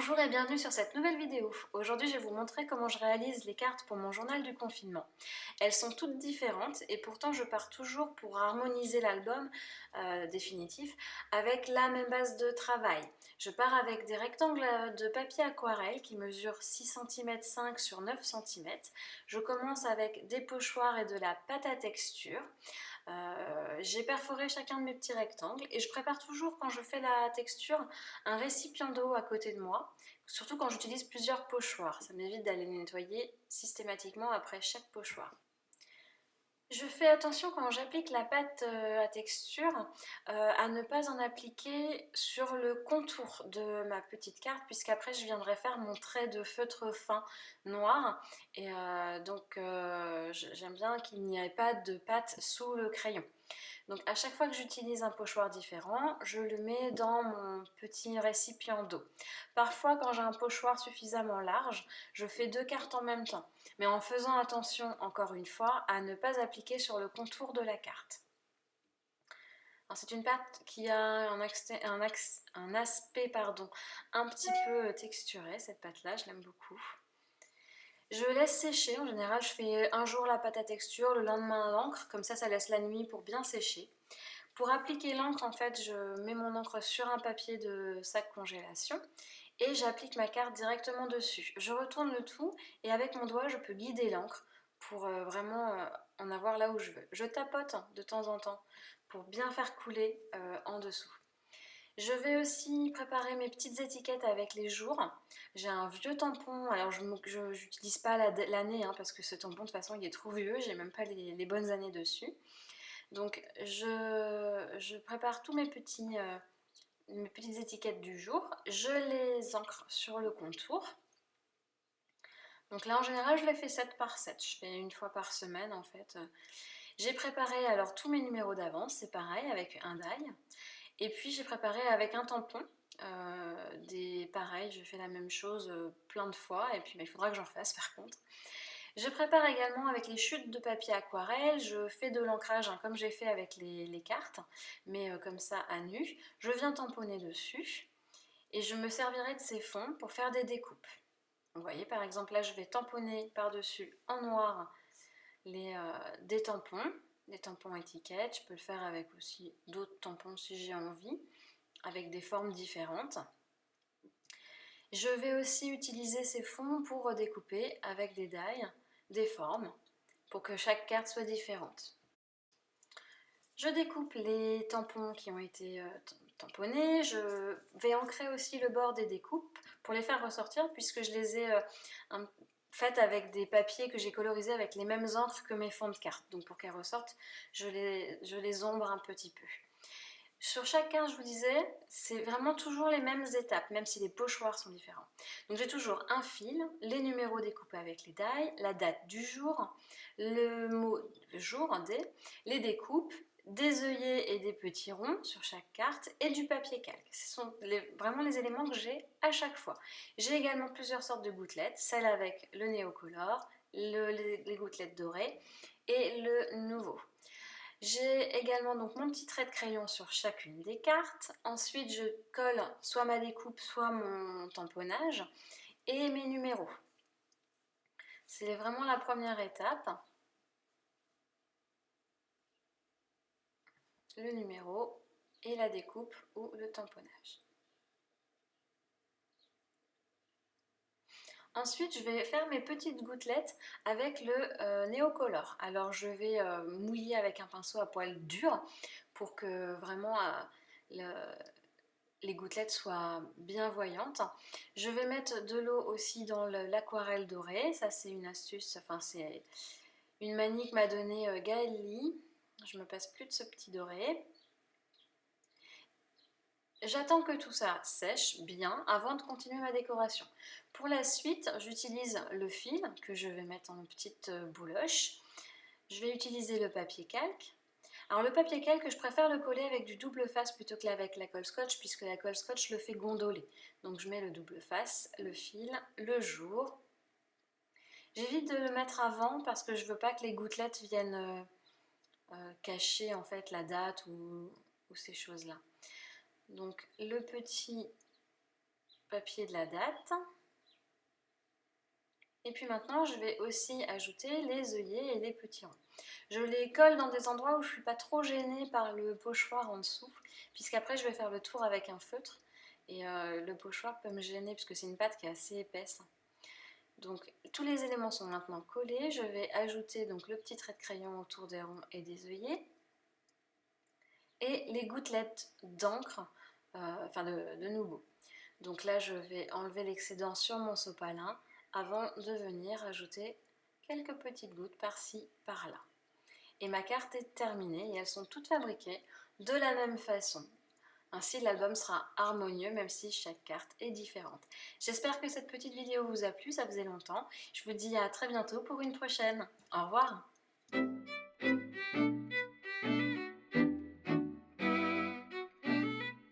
Bonjour et bienvenue sur cette nouvelle vidéo. Aujourd'hui, je vais vous montrer comment je réalise les cartes pour mon journal du confinement. Elles sont toutes différentes et pourtant je pars toujours pour harmoniser l'album définitif avec la même base de travail. Je pars avec des rectangles de papier aquarelle qui mesurent 6,5 cm sur 9 cm. Je commence avec des pochoirs et de la pâte à texture. J'ai perforé chacun de mes petits rectangles et je prépare toujours quand je fais la texture un récipient d'eau à côté de moi, surtout quand j'utilise plusieurs pochoirs. Ça m'évite d'aller les nettoyer systématiquement après chaque pochoir. Je fais attention quand j'applique la pâte à texture à ne pas en appliquer sur le contour de ma petite carte puisqu'après je viendrai faire mon trait de feutre fin noir et j'aime bien qu'il n'y ait pas de pâte sous le crayon. Donc à chaque fois que j'utilise un pochoir différent, je le mets dans mon petit récipient d'eau. Parfois quand j'ai un pochoir suffisamment large, je fais deux cartes en même temps, mais en faisant attention encore une fois à ne pas appliquer sur le contour de la carte. C'est une pâte qui a un aspect un petit peu texturé, cette pâte-là, je l'aime beaucoup. Je laisse sécher, en général je fais un jour la pâte à texture, le lendemain l'encre, comme ça laisse la nuit pour bien sécher. Pour appliquer l'encre, en fait, je mets mon encre sur un papier de sac congélation et j'applique ma carte directement dessus. Je retourne le tout et avec mon doigt, je peux guider l'encre pour vraiment en avoir là où je veux. Je tapote de temps en temps pour bien faire couler en dessous. Je vais aussi préparer mes petites étiquettes avec les jours. J'ai un vieux tampon, alors je n'utilise pas l'année parce que ce tampon de toute façon il est trop vieux, j'ai même pas les bonnes années dessus. Donc je prépare tous mes petites étiquettes du jour, je les encre sur le contour. Donc là en général je les fais 7 par 7, je fais une fois par semaine en fait. J'ai préparé alors tous mes numéros d'avance, c'est pareil avec un die. Et puis j'ai préparé avec un tampon, pareil, je fais la même chose plein de fois et puis il faudra que j'en refasse par contre. Je prépare également avec les chutes de papier aquarelle, je fais de l'ancrage comme j'ai fait avec les cartes, mais comme ça à nu. Je viens tamponner dessus et je me servirai de ces fonds pour faire des découpes. Vous voyez par exemple là je vais tamponner par-dessus en noir des tampons étiquettes. Je peux le faire avec aussi d'autres tampons si j'ai envie, avec des formes différentes. Je vais aussi utiliser ces fonds pour découper avec des die, des formes, pour que chaque carte soit différente. Je découpe les tampons qui ont été tamponnés, je vais ancrer aussi le bord des découpes pour les faire ressortir puisque je les ai faites avec des papiers que j'ai colorisés avec les mêmes encres que mes fonds de cartes. Donc pour qu'elles ressortent, je les ombre un petit peu. Sur chaque carte, je vous disais, c'est vraiment toujours les mêmes étapes, même si les pochoirs sont différents. Donc j'ai toujours un fil, les numéros découpés avec les die, la date du jour, le mot jour, les découpes, des œillets et des petits ronds sur chaque carte et du papier calque. Ce sont vraiment les éléments que j'ai à chaque fois. J'ai également plusieurs sortes de gouttelettes, celle avec le néocolor, les gouttelettes dorées et le nouveau. J'ai également donc mon petit trait de crayon sur chacune des cartes. Ensuite, je colle soit ma découpe, soit mon tamponnage et mes numéros. C'est vraiment la première étape. Le numéro et la découpe ou le tamponnage. Ensuite, je vais faire mes petites gouttelettes avec le néocolor. Alors, je vais mouiller avec un pinceau à poil dur pour que vraiment les gouttelettes soient bien voyantes. Je vais mettre de l'eau aussi dans l'aquarelle dorée. Ça, c'est une astuce, enfin, c'est une manie que m'a donnée Gaëlle Lee. Je me passe plus de ce petit doré. J'attends que tout ça sèche bien avant de continuer ma décoration. Pour la suite, j'utilise le fil que je vais mettre en petite bouloche. Je vais utiliser le papier calque. Alors le papier calque, je préfère le coller avec du double face plutôt qu'avec la colle scotch puisque la colle scotch le fait gondoler. Donc je mets le double face, le fil, le jour. J'évite de le mettre avant parce que je veux pas que les gouttelettes viennent cacher en fait la date ou ces choses-là. Donc le petit papier de la date. Et puis maintenant, je vais aussi ajouter les œillets et les petits ronds. Je les colle dans des endroits où je ne suis pas trop gênée par le pochoir en dessous, puisqu'après je vais faire le tour avec un feutre. Et le pochoir peut me gêner puisque c'est une pâte qui est assez épaisse. Donc tous les éléments sont maintenant collés. Je vais ajouter donc le petit trait de crayon autour des ronds et des œillets. Et les gouttelettes d'encre, de Nubo. Donc là, je vais enlever l'excédent sur mon sopalin avant de venir ajouter quelques petites gouttes par-ci, par-là. Et ma carte est terminée et elles sont toutes fabriquées de la même façon. Ainsi, l'album sera harmonieux même si chaque carte est différente. J'espère que cette petite vidéo vous a plu, ça faisait longtemps. Je vous dis à très bientôt pour une prochaine. Au revoir!